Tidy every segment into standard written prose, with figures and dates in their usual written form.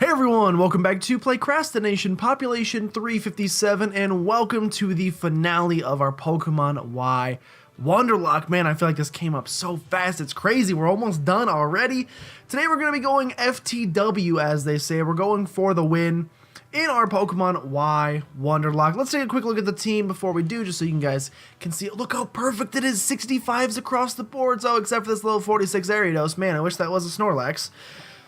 Hey everyone, welcome back to PlaycrastiNation Population 357, and welcome to the finale of our Pokemon Y Wonderlocke. Man, I feel like this came up so fast, it's crazy, we're almost done already. Today we're going to be going FTW, as they say. We're going for the win in our Pokemon Y Wonderlocke. Let's take a quick look at the team before we do, just so you guys can see it. Look how perfect it is, 65s across the board, so except for this little 46 Ariados. Man, I wish that was a Snorlax.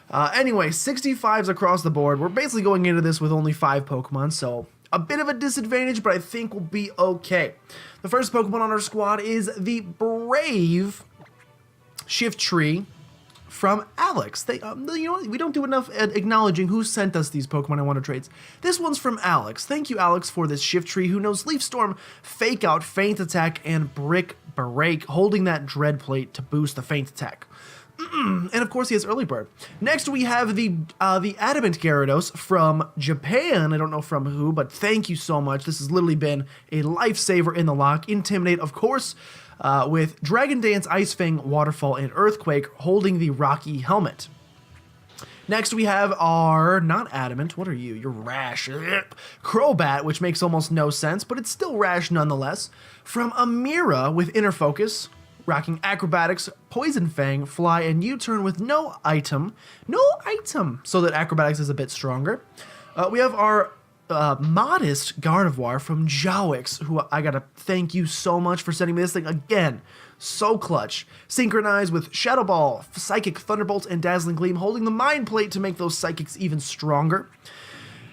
Anyway, 65s across the board. We're basically going into this with only 5 Pokemon, so a bit of a disadvantage, but I think we'll be okay. The first Pokemon on our squad is the Brave Shiftry from Alex. You know, we don't do enough at acknowledging who sent us these Pokemon I Wonder trades. This one's from Alex. Thank you, Alex, for this Shiftry who knows Leaf Storm, Fake Out, Feint Attack, and Brick Break, holding that Dread Plate to boost the Feint Attack. And of course he has Early Bird. Next we have the Adamant Gyarados from Japan. I don't know from who, but thank you so much. This has literally been a lifesaver in the lock. Intimidate, of course, with Dragon Dance, Ice Fang, Waterfall, and Earthquake, holding the Rocky Helmet. Next we have our, not Adamant, what are you? You're Rash. Crobat, which makes almost no sense, but it's still Rash nonetheless. From Amira with Inner Focus, rocking Acrobatics, Poison Fang, Fly, and U-Turn with no item, so that Acrobatics is a bit stronger. We have our modest Gardevoir from Jowix, who I gotta thank you so much for sending me this thing again. So clutch. Synchronize with Shadow Ball, Psychic, Thunderbolt, and Dazzling Gleam, holding the Mind Plate to make those Psychics even stronger.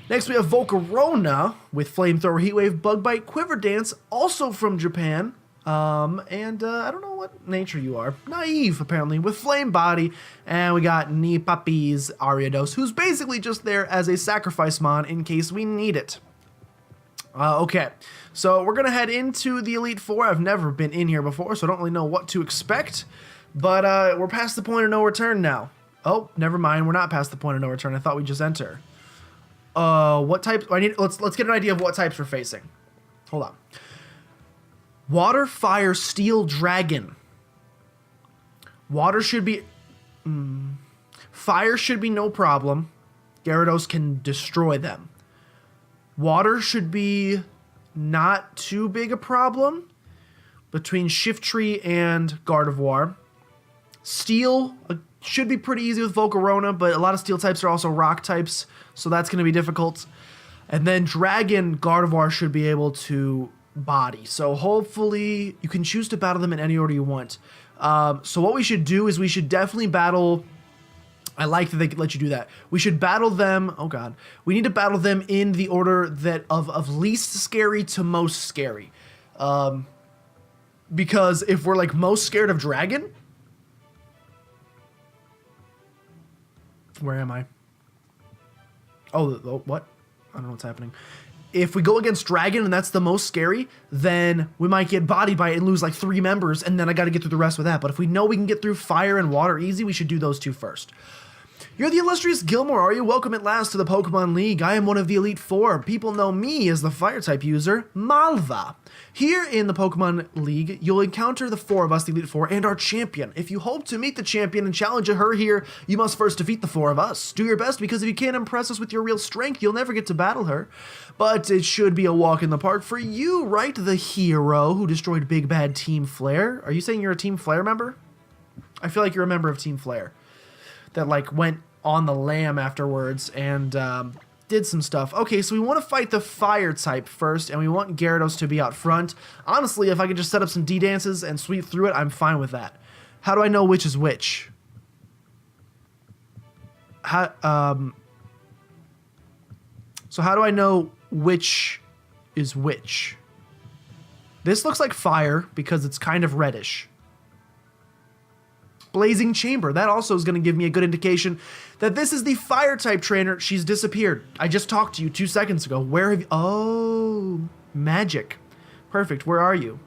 Next we have Volcarona with Flamethrower, Heat Wave, Bug Bite, Quiver Dance, also from Japan. I don't know what nature you are. Naive, apparently, with Flame Body. And we got Nipapi's Ariados, who's basically just there as a sacrifice mon in case we need it. Okay, so we're going to head into the Elite Four. I've never been in here before, so I don't really know what to expect. But we're past the point of no return now. Oh, never mind. We're not past the point of no return. I thought we'd just enter. What types? Let's get an idea of what types we're facing. Hold on. Water, Fire, Steel, Dragon. Water should be... Fire should be no problem. Gyarados can destroy them. Water should be not too big a problem between Shiftry and Gardevoir. Steel should be pretty easy with Volcarona, but a lot of Steel types are also Rock types, so that's going to be difficult. And then Dragon, Gardevoir should be able to body. So hopefully you can choose to battle them in any order you want. So what we should do is we should definitely battle... I like that they let you do that. We should battle them... Oh god. We need to battle them in the order that of least scary to most scary. Because if we're like most scared of Dragon... Where am I? Oh, what? I don't know what's happening. If we go against Dragon and that's the most scary, then we might get bodied by it and lose like 3 members, and then I gotta get through the rest with that. But if we know we can get through Fire and Water easy, we should do those 2 first. You're the illustrious Gilmore, are you? Welcome at last to the Pokemon League. I am one of the Elite Four. People know me as the Fire-type user, Malva. Here in the Pokemon League, you'll encounter the 4 of us, the Elite Four, and our champion. If you hope to meet the champion and challenge her here, you must first defeat the 4 of us. Do your best, because if you can't impress us with your real strength, you'll never get to battle her. But it should be a walk in the park for you, right? The hero who destroyed Big Bad Team Flare. Are you saying you're a Team Flare member? I feel like you're a member of Team Flare. That like went on the lam afterwards and did some stuff. Okay, so we want to fight the Fire type first, and we want Gyarados to be out front. Honestly, if I could just set up some D-dances and sweep through it, I'm fine with that. How do I know which is which? So how do I know which is which? This looks like Fire because it's kind of reddish. Blazing Chamber. That also is going to give me a good indication that this is the Fire-type trainer. She's disappeared. I just talked to you 2 seconds ago. Where have you... Oh, magic. Perfect. Where are you?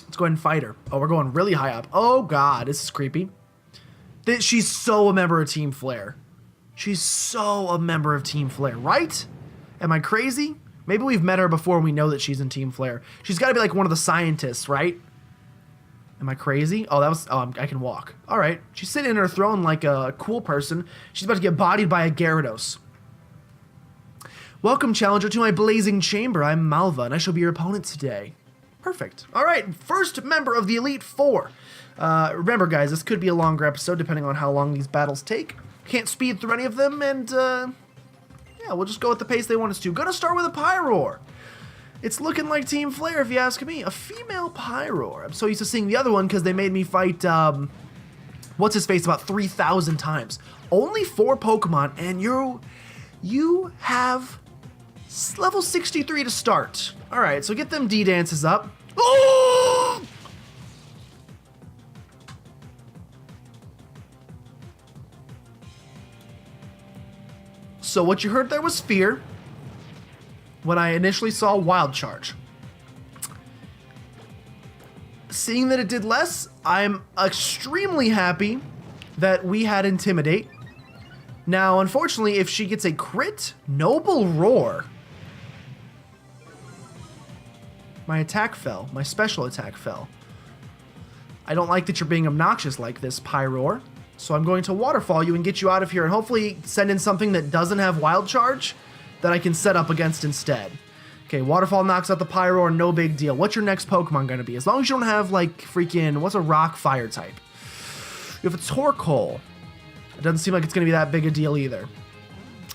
Let's go ahead and fight her. Oh, we're going really high up. Oh, God. This is creepy. She's so a member of Team Flare. She's so a member of Team Flare, right? Am I crazy? Maybe we've met her before and we know that she's in Team Flare. She's got to be like one of the scientists, right? Am I crazy? Oh, that was... Oh, I can walk. All right. She's sitting in her throne like a cool person. She's about to get bodied by a Gyarados. Welcome, challenger, to my blazing chamber. I'm Malva, and I shall be your opponent today. Perfect. All right. First member of the Elite Four. Remember, guys, this could be a longer episode, depending on how long these battles take. Can't speed through any of them, and, yeah, we'll just go at the pace they want us to. Gonna start with a Pyroar. It's looking like Team Flare, if you ask me. A female Pyroar. I'm so used to seeing the other one because they made me fight, what's-his-face about 3,000 times. Only 4 Pokemon, and you have level 63 to start. All right, so get them D-dances up. Oh! So what you heard there was fear. When I initially saw Wild Charge. Seeing that it did less, I'm extremely happy that we had Intimidate. Now, unfortunately, if she gets a crit, Noble Roar. My attack fell. My special attack fell. I don't like that you're being obnoxious like this, Pyroar. So I'm going to Waterfall you and get you out of here and hopefully send in something that doesn't have Wild Charge that I can set up against instead. Okay, Waterfall knocks out the Pyroar, no big deal. What's your next Pokemon going to be? As long as you don't have, like, freaking, what's a rock fire type? You have a Torkoal. It doesn't seem like it's going to be that big a deal either.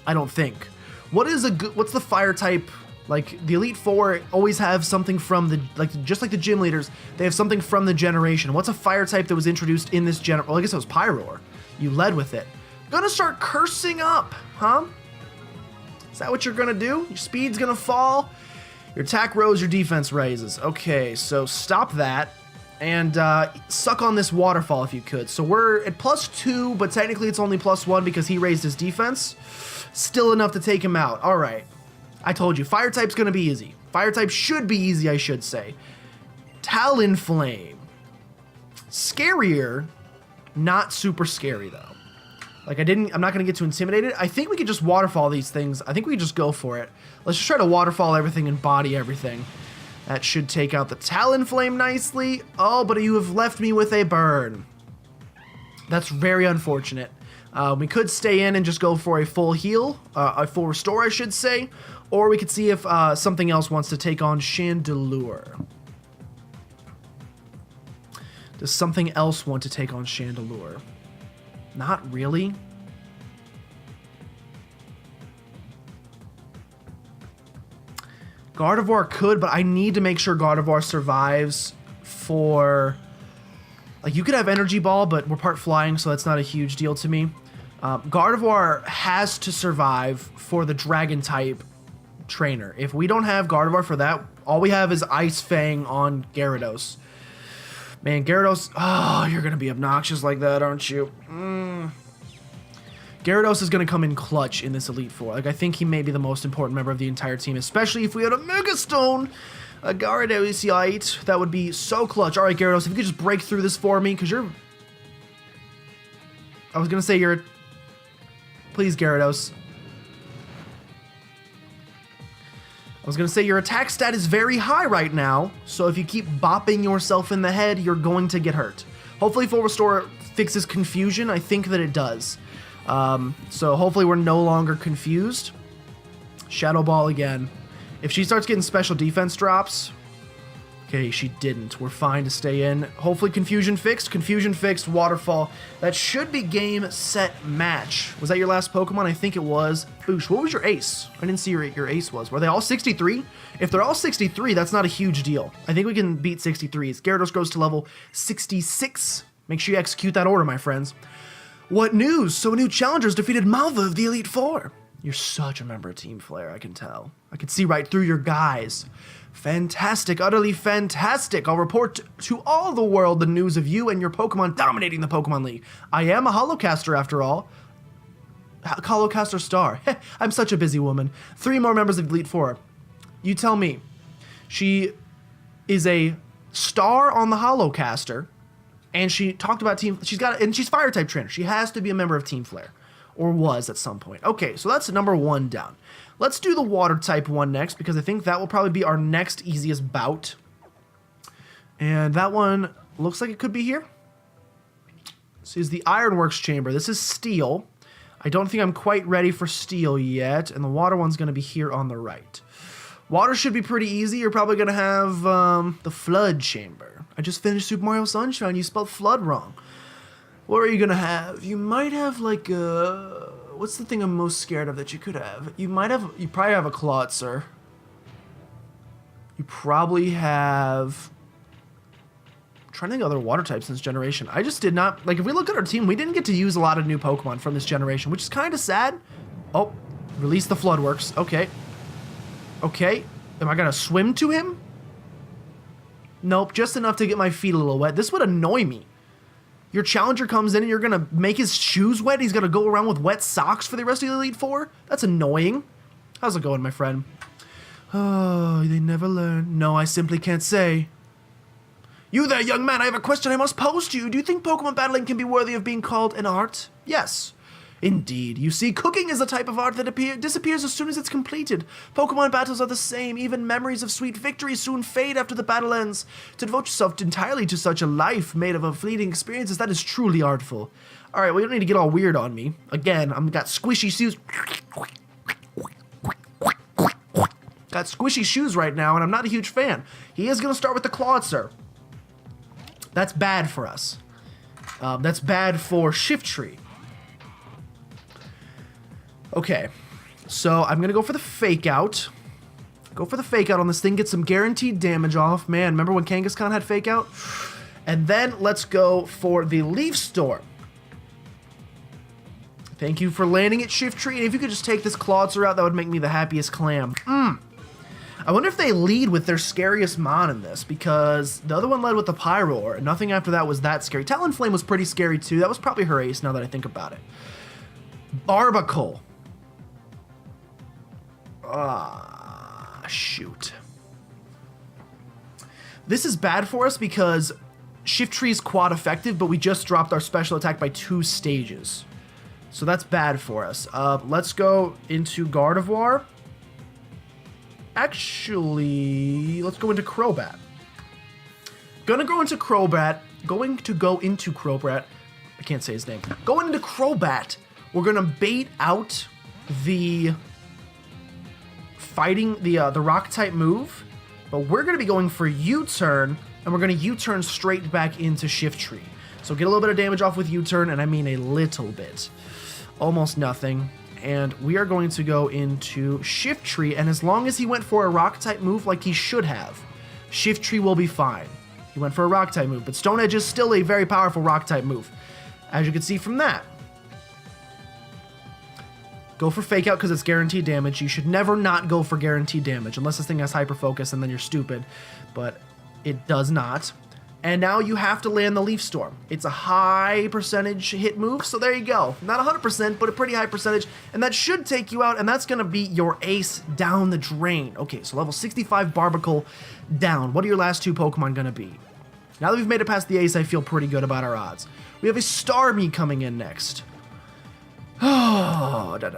I don't think. What's the fire type? Like, the Elite Four always have something from the, like, just like the gym leaders, they have something from the generation. What's a fire type that was introduced in this well, I guess it was Pyroar. You led with it. Gonna start cursing up, huh? Is that what you're gonna do? Your speed's gonna fall, your attack rose, your defense raises. Okay, so stop that, and suck on this Waterfall if you could. So we're at +2, but technically it's only +1 because he raised his defense. Still enough to take him out. All right, I told you, fire type's gonna be easy. Fire type should be easy, I should say. Talonflame. Scarier, not super scary though. Like, I'm not going to get too intimidated. I think we could just Waterfall these things. I think we could just go for it. Let's just try to Waterfall everything and body everything. That should take out the Talonflame nicely. Oh, but you have left me with a burn. That's very unfortunate. We could stay in and just go for a full heal, a full restore, I should say. Or we could see if something else wants to take on Chandelure. Does something else want to take on Chandelure? Not really. Gardevoir could, but I need to make sure Gardevoir survives for... Like, you could have Energy Ball, but we're part flying, so that's not a huge deal to me. Gardevoir has to survive for the Dragon-type trainer. If we don't have Gardevoir for that, all we have is Ice Fang on Gyarados. Man, Gyarados... Oh, you're going to be obnoxious like that, aren't you? Gyarados is going to come in clutch in this Elite Four. Like, I think he may be the most important member of the entire team, especially if we had a Mega Stone, a Gyarados, that would be so clutch. All right, Gyarados, if you could just break through this for me, because you're... I was going to say you're... Please, Gyarados. I was going to say your attack stat is very high right now, so if you keep bopping yourself in the head, you're going to get hurt. Hopefully Full Restore fixes confusion. I think that it does. So hopefully we're no longer confused. Shadow Ball again. If she starts getting special defense drops... Okay, she didn't. We're fine to stay in. Hopefully confusion fixed, Waterfall. That should be game, set, match. Was that your last Pokemon? I think it was. Boosh, what was your ace? I didn't see your ace was. Were they all 63? If they're all 63, that's not a huge deal. I think we can beat 63s. Gyarados goes to level 66. Make sure you execute that order, my friends. What news? So a new challenger's defeated Malva of the Elite Four. You're such a member of Team Flare, I can tell. I can see right through your guys. Fantastic, utterly fantastic. I'll report to all the world the news of you and your Pokemon dominating the Pokemon League. I am a Holocaster after all. Holocaster star. I'm such a busy woman. 3 more members of Elite Four. You tell me. She is a star on the Holocaster, and she talked about she's fire type trainer. She has to be a member of Team Flare. Or was at some point. Okay, so that's number 1 down. Let's do the water type one next, because I think that will probably be our next easiest bout. And that one, Looks like it could be here. This is the Ironworks chamber. This is steel. I don't think I'm quite ready for steel yet. And the water one's going to be here on the right. Water should be pretty easy. You're probably going to have the flood chamber. I just finished Super Mario Sunshine. You spelled flood wrong. What are you going to have? You might have like a... What's the thing I'm most scared of that you could have? You probably have a Clawitzer. You probably have... I'm trying to think of other water types in this generation. I just did not... Like, if we look at our team, we didn't get to use a lot of new Pokemon from this generation, which is kind of sad. Oh, release the Floodworks. Okay. Okay. Am I going to swim to him? Nope, just enough to get my feet a little wet. This would annoy me. Your challenger comes in and you're going to make his shoes wet? He's going to go around with wet socks for the rest of the Elite Four? That's annoying. How's it going, my friend? Oh, they never learn. No, I simply can't say. You there, young man, I have a question I must pose to you. Do you think Pokemon battling can be worthy of being called an art? Yes. Indeed. You see, cooking is a type of art that disappears as soon as it's completed. Pokemon battles are the same. Even memories of sweet victory soon fade after the battle ends. To devote yourself entirely to such a life made of fleeting experiences, that is truly artful. All right, well, you don't need to get all weird on me. Again, I've got squishy shoes. Got squishy shoes right now, and I'm not a huge fan. He is going to start with the Clawitzer. That's bad for us. That's bad for Shiftry. Okay, so I'm going to go for the Fake Out. Go for the Fake Out on this thing, get some guaranteed damage off. Man, remember when Kangaskhan had Fake Out? And then let's go for the Leaf Storm. Thank you for landing it, Shiftry. And if you could just take this Clawitzer out, that would make me the happiest clam. I wonder if they lead with their scariest Mon in this, because the other one led with the Pyroar, and nothing after that was that scary. Talonflame was pretty scary too. That was probably her ace now that I think about it. Barbacle. Shoot. This is bad for us because Shiftry's quad effective, but we just dropped our special attack by 2 stages. So that's bad for us. Let's go into Gardevoir. Actually, let's go into Crobat. Going to go into Crobat. I can't say his name. Going into Crobat, we're going to bait out the fighting the rock type move, but we're going to be going for U-turn, and we're going to U-turn straight back into Shiftry. So get a little bit of damage off with U-turn, and I mean a little bit. Almost nothing. And we are going to go into Shiftry, and as long as he went for a rock-type move like he should have, Shiftry will be fine. He went for a rock-type move, but Stone Edge is still a very powerful rock-type move, as you can see from that. Go for Fake Out because it's guaranteed damage. You should never not go for guaranteed damage, unless this thing has Hyper Focus, and then you're stupid, but it does not. And now you have to land the Leaf Storm. It's a high percentage hit move, so there you go. Not 100%, but a pretty high percentage, and that should take you out, and that's going to be your ace down the drain. Okay, so level 65 Barbacle down. What are your last 2 Pokemon going to be? Now that we've made it past the ace, I feel pretty good about our odds. We have a Starmie coming in next. Oh, Did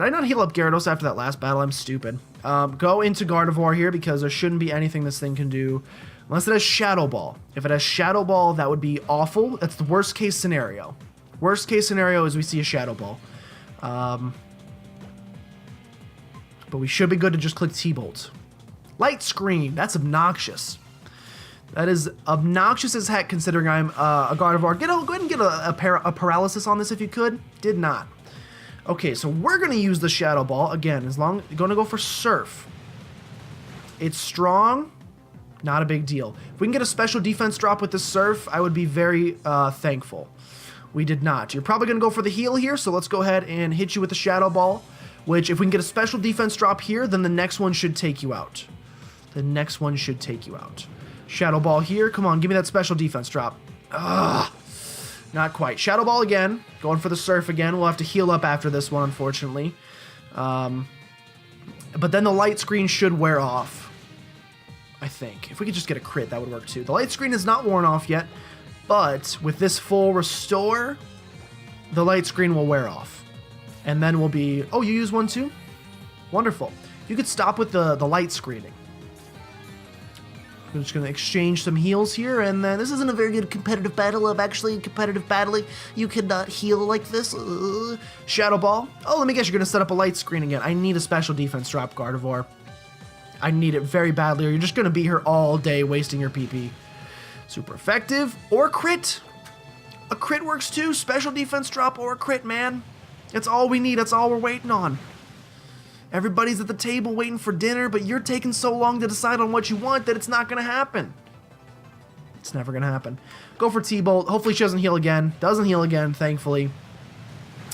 I not heal up Gyarados after that last battle? I'm stupid. Go into Gardevoir here because there shouldn't be anything this thing can do unless it has Shadow Ball. If it has Shadow Ball, that would be awful. That's the worst case scenario. Worst case scenario is we see a Shadow Ball. But we should be good to just click T-Bolt. Light Screen. That's obnoxious. That is obnoxious as heck considering I'm a Gardevoir. Go ahead and get a paralysis on this if you could. Did not. Okay, so we're going to use the Shadow Ball. Again, you're going to go for Surf. It's strong. Not a big deal. If we can get a special defense drop with the Surf, I would be very thankful. We did not. You're probably going to go for the heal here, so let's go ahead and hit you with the Shadow Ball, which if we can get a special defense drop here, then the next one should take you out. The next one should take you out. Shadow Ball here. Come on, give me that special defense drop. Ugh. Not quite. Shadow Ball again. Going for the Surf again. We'll have to heal up after this one, unfortunately. But then the Light Screen should wear off, I think. If we could just get a crit, that would work too. The Light Screen is not worn off yet, but with this full restore, the Light Screen will wear off. And then we'll be... Oh, you use one too? Wonderful. You could stop with the light screening. We're just gonna exchange some heals here, and then this isn't a very good competitive battle. Actually, competitive battling, you cannot heal like this. Shadow Ball. Oh, let me guess, you're gonna set up a light screen again. I need a special defense drop, Gardevoir. I need it very badly, or you're just gonna be here all day wasting your PP. Super effective, or crit. A crit works too. Special defense drop or a crit, man. That's all we need. That's all we're waiting on. Everybody's at the table waiting for dinner, but you're taking so long to decide on what you want that it's not going to happen. It's never going to happen. Go for T-Bolt. Hopefully she doesn't heal again. Doesn't heal again, thankfully.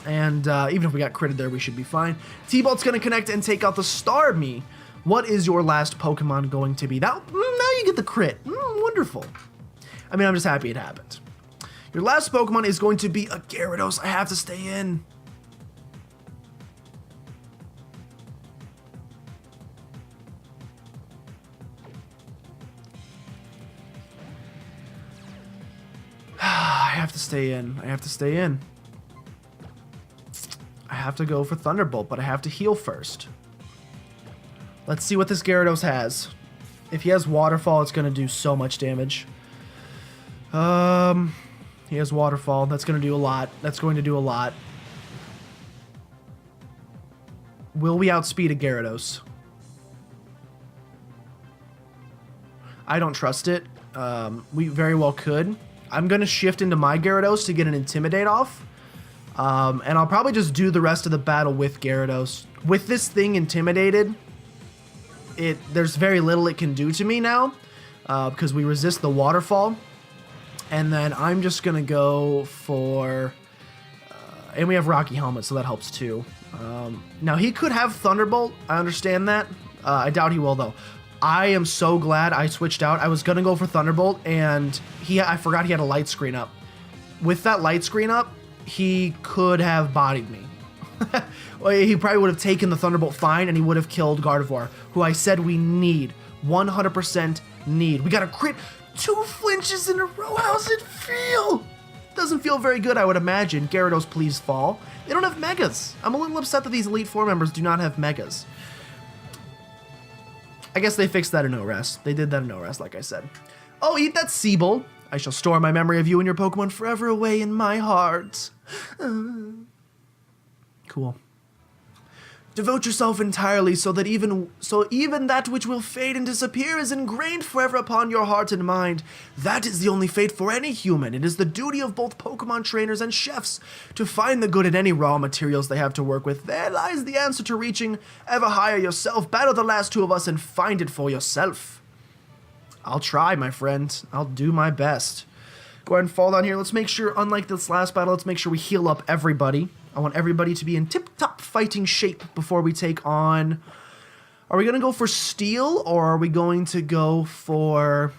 And even if we got critted there, we should be fine. T-Bolt's going to connect and take out the Starmie. What is your last Pokemon going to be? Now you get the crit. Wonderful. I mean, I'm just happy it happened. Your last Pokemon is going to be a Gyarados. I have to stay in. I have to stay in. I have to stay in. I have to go for Thunderbolt, but I have to heal first. Let's see what this Gyarados has. If he has Waterfall, it's going to do so much damage. He has Waterfall. That's going to do a lot. That's going to do a lot. Will we outspeed a Gyarados? I don't trust it. We very well could. I'm going to shift into my Gyarados to get an Intimidate off. And I'll probably just do the rest of the battle with Gyarados. With this thing intimidated, there's very little it can do to me now. Because we resist the Waterfall. And then I'm just going to go for... and we have Rocky Helmet, so that helps too. Now, he could have Thunderbolt. I understand that. I doubt he will, though. I am so glad I switched out. I was going to go for Thunderbolt, and I forgot he had a light screen up. With that light screen up, he could have bodied me. Well, he probably would have taken the Thunderbolt fine, and he would have killed Gardevoir, who I said we need. 100% need. We got a crit. 2 flinches in a row. How's it feel? Doesn't feel very good, I would imagine. Gyarados, please fall. They don't have Megas. I'm a little upset that these Elite Four members do not have Megas. I guess they fixed that in ORES. They did that in ORES, like I said. Oh, eat that Seabull. I shall store my memory of you and your Pokemon forever away in my heart. Cool. Devote yourself entirely so even that which will fade and disappear is ingrained forever upon your heart and mind. That is the only fate for any human. It is the duty of both Pokemon trainers and chefs to find the good in any raw materials they have to work with. There lies the answer to reaching ever higher yourself. Battle the last two of us and find it for yourself. I'll try, my friend. I'll do my best. Go ahead and fall down here. Let's make sure, unlike this last battle, let's make sure we heal up everybody. I want everybody to be in tip-top fighting shape before we take on... Are we going to go for Steel, or are we going to go for...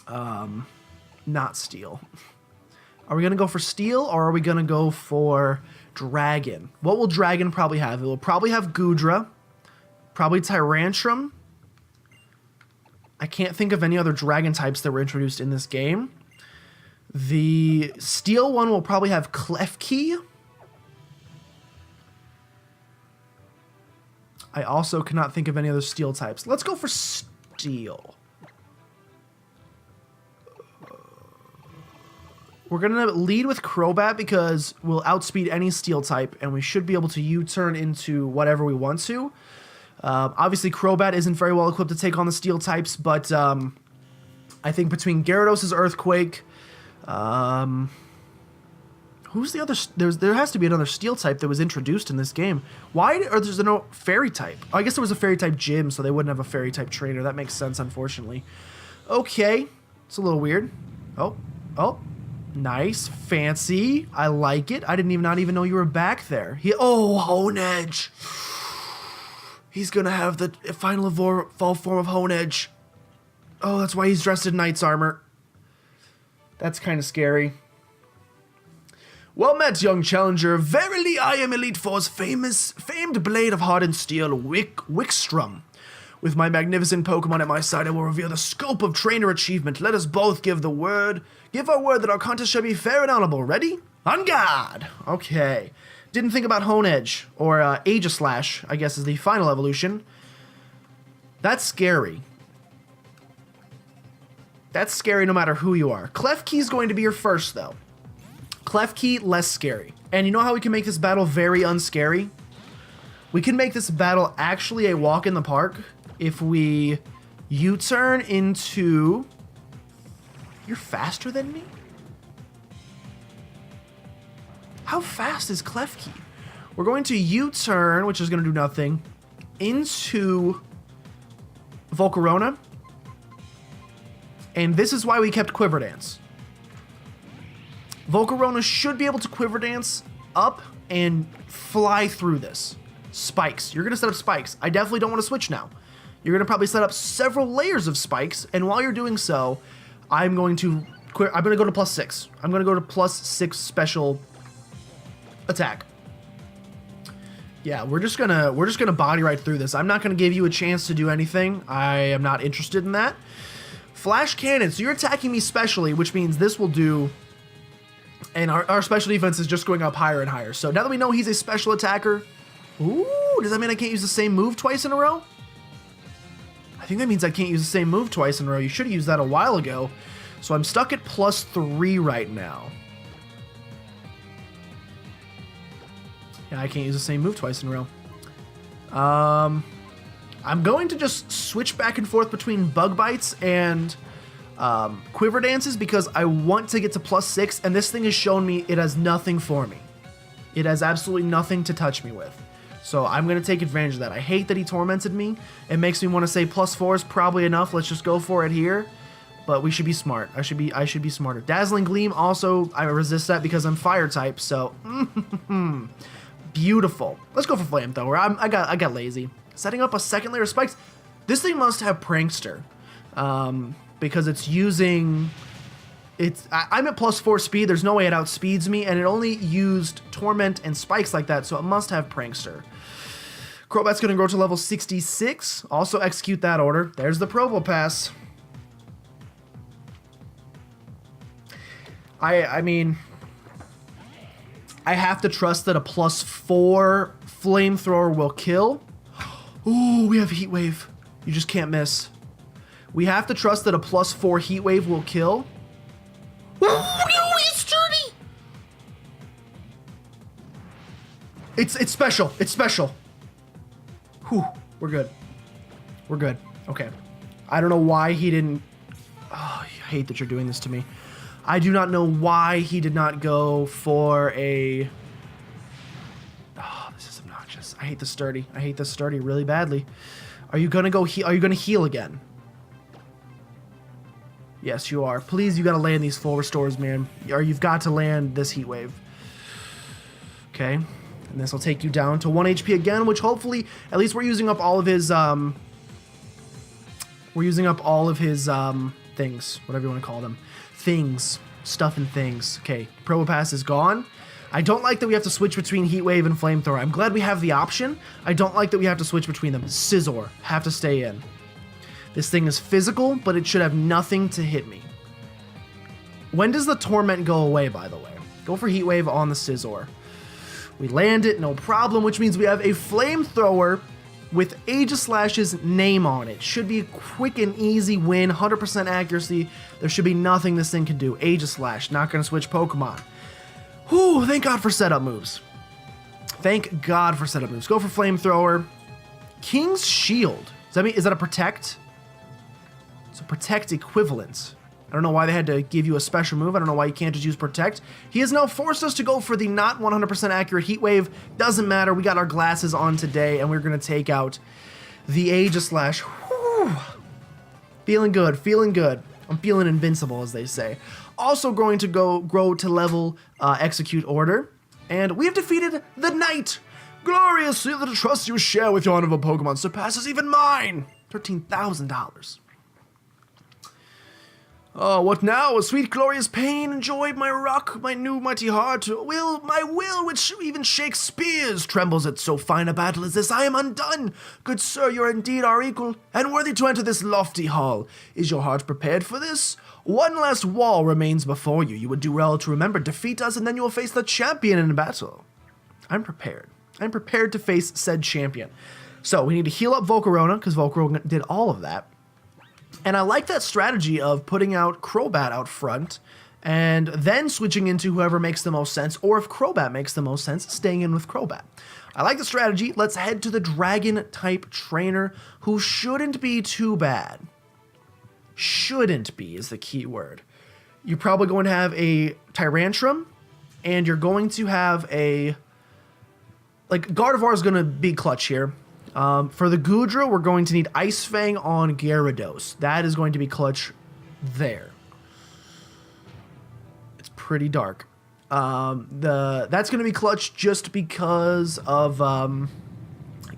not Steel. Are we going to go for Steel, or are we going to go for Dragon? What will Dragon probably have? It will probably have Goodra, probably Tyrantrum. I can't think of any other Dragon types that were introduced in this game. The Steel one will probably have Klefki. I also cannot think of any other Steel types. Let's go for Steel. We're going to lead with Crobat because we'll outspeed any Steel type, and we should be able to U-turn into whatever we want to. Obviously, Crobat isn't very well equipped to take on the Steel types, but I think between Gyarados' Earthquake... who's the other? There has to be another Steel type that was introduced in this game. Why? Or there's no Fairy type? Oh, I guess there was a Fairy type gym, so they wouldn't have a Fairy type trainer. That makes sense, unfortunately. Okay, it's a little weird. Oh, nice, fancy. I like it. I didn't not even know you were back there. Honedge. He's gonna have the final evolved form of Honedge. Oh, that's why he's dressed in knight's armor. That's kind of scary. Well met, young challenger. Verily, I am Elite Four's famed blade of hardened steel, Wickstrom. With my magnificent Pokemon at my side, I will reveal the scope of trainer achievement. Let us both give our word that our contest shall be fair and honorable. Ready? On guard! Okay. Didn't think about Honedge, or Aegislash, I guess is the final evolution. That's scary. That's scary no matter who you are. Klefki is going to be your first, though. Klefki, less scary. And you know how we can make this battle very unscary? We can make this battle actually a walk in the park if we U-turn into... You're faster than me? How fast is Klefki? We're going to U-turn, which is going to do nothing, into Volcarona. And this is why we kept Quiver Dance. Volcarona should be able to Quiver Dance up and fly through this. Spikes. You're going to set up spikes. I definitely don't want to switch now. You're going to probably set up several layers of spikes, and while you're doing so, I'm going to go to +6. I'm going to go to +6 special attack. Yeah, we're just gonna body right through this. I'm not gonna give you a chance to do anything. I am not interested in that. Flash Cannon. So you're attacking me specially, which means this will do. And our special defense is just going up higher and higher. So now that we know he's a special attacker, ooh, does that mean I can't use the same move twice in a row? I think that means I can't use the same move twice in a row. You should have used that a while ago. So I'm stuck at +3 right now. Yeah, I can't use the same move twice in a row. I'm going to just switch back and forth between Bug Bites and Quiver Dances because I want to get to +6, and this thing has shown me it has nothing for me. It has absolutely nothing to touch me with. So I'm going to take advantage of that. I hate that he tormented me. It makes me want to say +4 is probably enough. Let's just go for it here. But we should be smart. I should be smarter. Dazzling Gleam also, I resist that because I'm fire type, so beautiful. Let's go for Flamethrower. I got lazy. Setting up a second layer of spikes. This thing must have Prankster. Because it's using... I'm at +4 speed. There's no way it outspeeds me, and it only used Torment and Spikes like that, so it must have Prankster. Crobat's going to grow to level 66. Also execute that order. There's the Probopass. I mean, I have to trust that a +4 Flamethrower will kill. Ooh, we have Heat Wave. You just can't miss. We have to trust that a +4 Heat Wave will kill. Ooh, no, it's sturdy. It's special. It's special. Whew, we're good. We're good. Okay. I don't know why he didn't... Oh, I hate that you're doing this to me. I do not know why he did not go for a... Oh, this is obnoxious. I hate the sturdy. I hate the sturdy really badly. Are you gonna go are you gonna heal again? Yes, you are. Please, you gotta land these full restores, man. Or you've got to land this Heat Wave. Okay. And this will take you down to 1 HP again, which hopefully, at least we're using up all of his, things. Whatever you want to call them. Things. Stuff and things. Okay. Probopass is gone. I don't like that we have to switch between Heat Wave and Flamethrower. I'm glad we have the option. I don't like that we have to switch between them. Scizor. Have to stay in. This thing is physical, but it should have nothing to hit me. When does the Torment go away, by the way? Go for Heat Wave on the Scizor. We land it, no problem, which means we have a Flamethrower with Aegislash's name on it. Should be a quick and easy win, 100% accuracy. There should be nothing this thing can do. Aegislash, not going to switch Pokemon. Whew, thank God for setup moves. Thank God for setup moves. Go for Flamethrower. King's Shield. Is that a Protect? It's a Protect equivalent. I don't know why they had to give you a special move. I don't know why you can't just use Protect. He has now forced us to go for the not 100% accurate Heat Wave. Doesn't matter. We got our glasses on today, and we're going to take out the Aegislash. Whew. Feeling good. Feeling good. I'm feeling invincible, as they say. Also going to grow to level Execute Order. And we have defeated the Knight. Gloriously, the trust you share with your honorable Pokemon surpasses even mine. $13,000. Oh, what now? A sweet, glorious pain, enjoy my rock, my new mighty heart. My will, which even Shakespeare's trembles at so fine a battle as this. I am undone. Good sir, you're indeed our equal, and worthy to enter this lofty hall. Is your heart prepared for this? One last wall remains before you. You would do well to remember, defeat us, and then you will face the champion in battle. I'm prepared. I'm prepared to face said champion. So we need to heal up Volcarona, because Volcarona did all of that. And I like that strategy of putting out Crobat out front and then switching into whoever makes the most sense, or if Crobat makes the most sense, staying in with Crobat. I like the strategy. Let's head to the Dragon-type trainer, who shouldn't be too bad. Shouldn't be is the key word. You're probably going to have a Tyrantrum, and you're going to have a... Like, Gardevoir is going to be clutch here. For the Goodra, we're going to need Ice Fang on Gyarados. That is going to be clutch there. It's pretty dark. That's going to be clutch just because of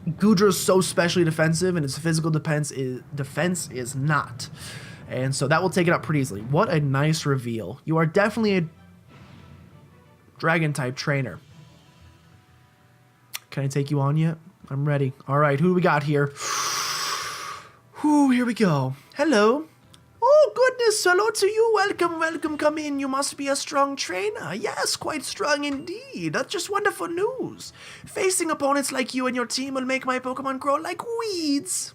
Goodra's so specially defensive, and its physical defense is not. And so that will take it out pretty easily. What a nice reveal. You are definitely a Dragon-type trainer. Can I take you on yet? I'm ready. All right, who do we got here? Whew, here we go. Hello. Oh, goodness. Hello to you. Welcome, welcome. Come in. You must be a strong trainer. Yes, quite strong indeed. That's just wonderful news. Facing opponents like you and your team will make my Pokemon grow like weeds.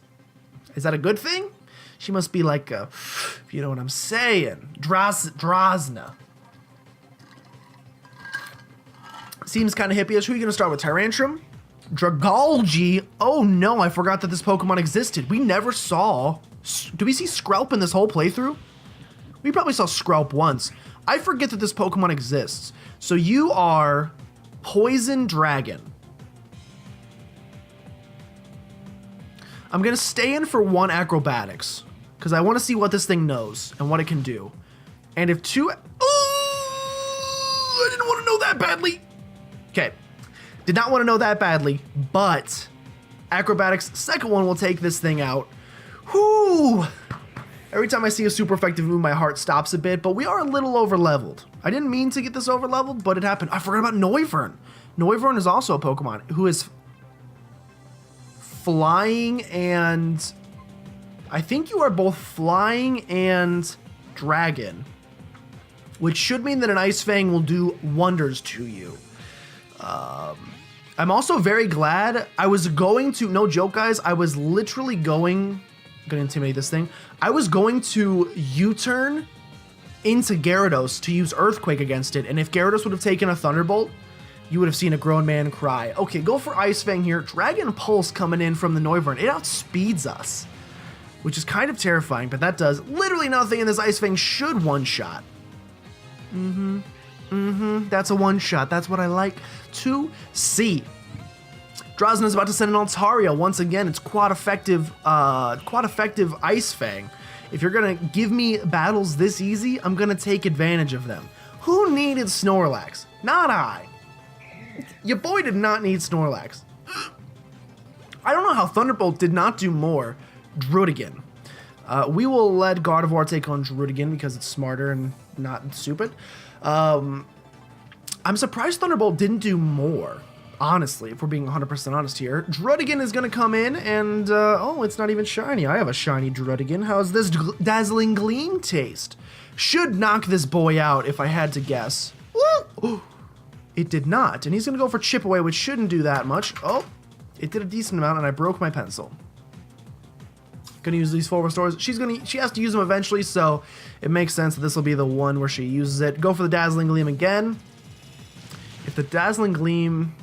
Is that a good thing? She must be like a, if you know what I'm saying, Drosna. Seems kind of hippie-ish. Who are you going to start with? Tyrantrum? Dragalge? Oh no, I forgot that this Pokemon existed. We never saw... Do we see Skrelp in this whole playthrough? We probably saw Skrelp once. I forget that this Pokemon exists. So you are Poison Dragon. I'm going to stay in for one Acrobatics, because I want to see what this thing knows and what it can do. And if two... Oh, I didn't want to know that badly. Okay. Did not want to know that badly, but Acrobatics, second one will take this thing out. Whoo! Every time I see a super effective move, my heart stops a bit, but we are a little over-leveled. I didn't mean to get this over-leveled, but it happened. I forgot about Noivern. Noivern is also a Pokemon who is flying and... I think you are both flying and dragon, which should mean that an Ice Fang will do wonders to you. I'm also very glad. I was going to, no joke guys, I was literally going, I'm gonna intimidate this thing. I was going to U-turn into Gyarados to use Earthquake against it, and if Gyarados would have taken a Thunderbolt, you would have seen a grown man cry. Okay, go for Ice Fang here. Dragon Pulse coming in from the Noivern. It outspeeds us, which is kind of terrifying, but that does literally nothing, and this Ice Fang should one-shot. That's a one-shot. That's what I like to see. Drosna's about to send an Altaria. Once again, it's quad effective Ice Fang. If you're gonna give me battles this easy, I'm gonna take advantage of them. Who needed Snorlax? Not I. Your boy did not need Snorlax. I don't know how Thunderbolt did not do more. Drudigan. We will let Gardevoir take on Drudigan because it's smarter and not stupid. I'm surprised Thunderbolt didn't do more, honestly, if we're being 100% honest here. Drudigan is going to come in and, oh, it's not even shiny. I have a shiny Drudigan. How's this Dazzling Gleam taste? Should knock this boy out if I had to guess. Woo! It did not, and he's going to go for Chip Away, which shouldn't do that much. Oh, it did a decent amount, and I broke my pencil. Gonna use these full restores. She has to use them eventually, so it makes sense that this will be the one where she uses it. Go for the Dazzling Gleam again. If the Dazzling Gleam...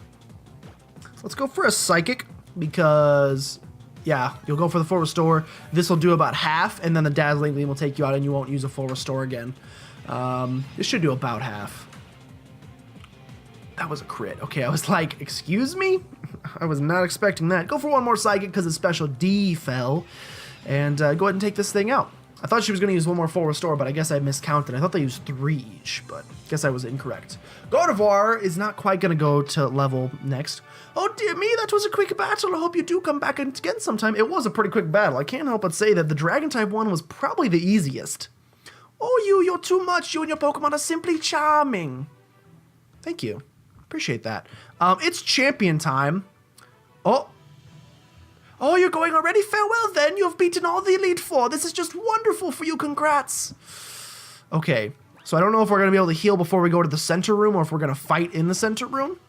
Let's go for a Psychic, because, yeah, you'll go for the full restore. This will do about half, and then the Dazzling Gleam will take you out, and you won't use a full restore again. This should do about half. That was a crit. Okay, I was like, excuse me? I was not expecting that. Go for one more Psychic, because its special D fell. And go ahead and take this thing out. I thought she was going to use one more full restore, but I guess I miscounted. I thought they used 3 each, but I guess I was incorrect. Gardevoir is not quite going to go to level next. Oh dear me, that was a quick battle. I hope you do come back again sometime. It was a pretty quick battle. I can't help but say that the Dragon-type one was probably the easiest. Oh, you're too much. You and your Pokemon are simply charming. Thank you. Appreciate that. It's champion time. Oh, you're going already? Farewell then. You have beaten all the Elite Four. This is just wonderful for you. Congrats. Okay, so I don't know if we're going to be able to heal before we go to the center room or if we're going to fight in the center room.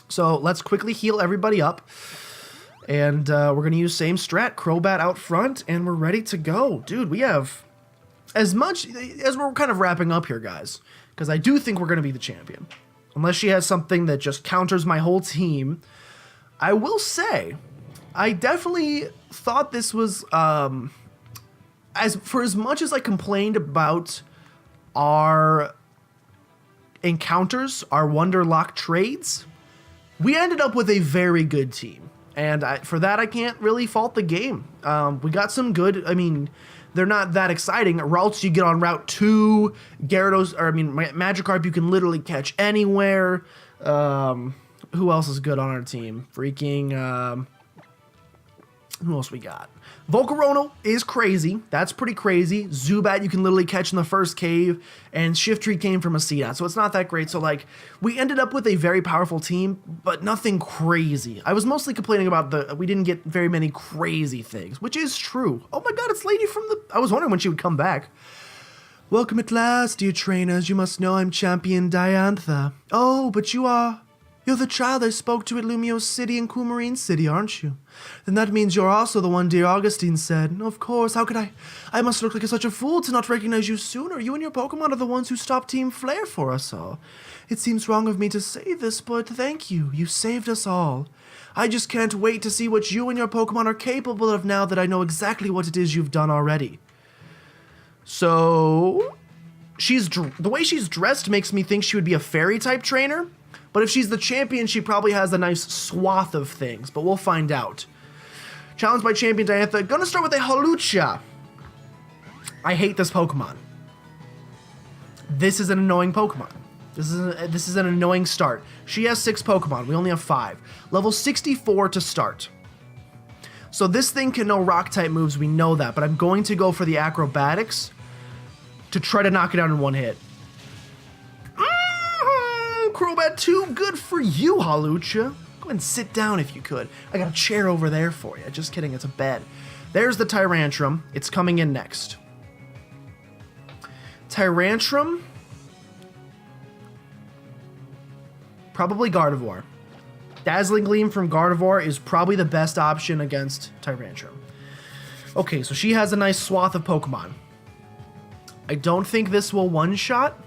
So let's quickly heal everybody up. And we're going to use same strat, Crobat out front, and we're ready to go. Dude, we have as much as we're kind of wrapping up here, guys, because I do think we're going to be the champion. Unless she has something that just counters my whole team. I will say, I definitely thought this was, as much as I complained about our encounters, our Wonderlocke trades, we ended up with a very good team. And for that, I can't really fault the game. We got some good, I mean, they're not that exciting. Routes you get on Route 2, Gyarados, or I mean, Magikarp you can literally catch anywhere. Who else is good on our team? Freaking, who else we got? Volcarona is crazy. That's pretty crazy. Zubat you can literally catch in the first cave, and Shiftry came from a Seedot, so it's not that great. So like, we ended up with a very powerful team, but nothing crazy. I was mostly complaining about we didn't get very many crazy things, which is true. Oh my god, it's Lady from the... I was wondering when she would come back. Welcome at last, dear trainers. You must know I'm Champion Diantha. Oh, but you're the child I spoke to at Lumio City and Coumarine City, aren't you? Then that means you're also the one dear Augustine said. Of course, how could I? I must look like such a fool to not recognize you sooner. You and your Pokemon are the ones who stopped Team Flare for us all. It seems wrong of me to say this, but thank you. You saved us all. I just can't wait to see what you and your Pokemon are capable of now that I know exactly what it is you've done already. So, the way she's dressed makes me think she would be a Fairy-type trainer. But if she's the champion, she probably has a nice swath of things, but we'll find out. Challenged by Champion Diantha, gonna start with a Hawlucha. I hate this Pokemon. This is an annoying Pokemon. This is an annoying start. She has 6 Pokemon, we only have 5. Level 64 to start. So this thing can know Rock-type moves, we know that, but I'm going to go for the Acrobatics to try to knock it out in one hit. Crobat 2, good for you, Hawlucha. Go ahead and sit down if you could. I got a chair over there for you. Just kidding, it's a bed. There's the Tyrantrum. It's coming in next. Tyrantrum. Probably Gardevoir. Dazzling Gleam from Gardevoir is probably the best option against Tyrantrum. Okay, so she has a nice swath of Pokemon. I don't think this will one-shot.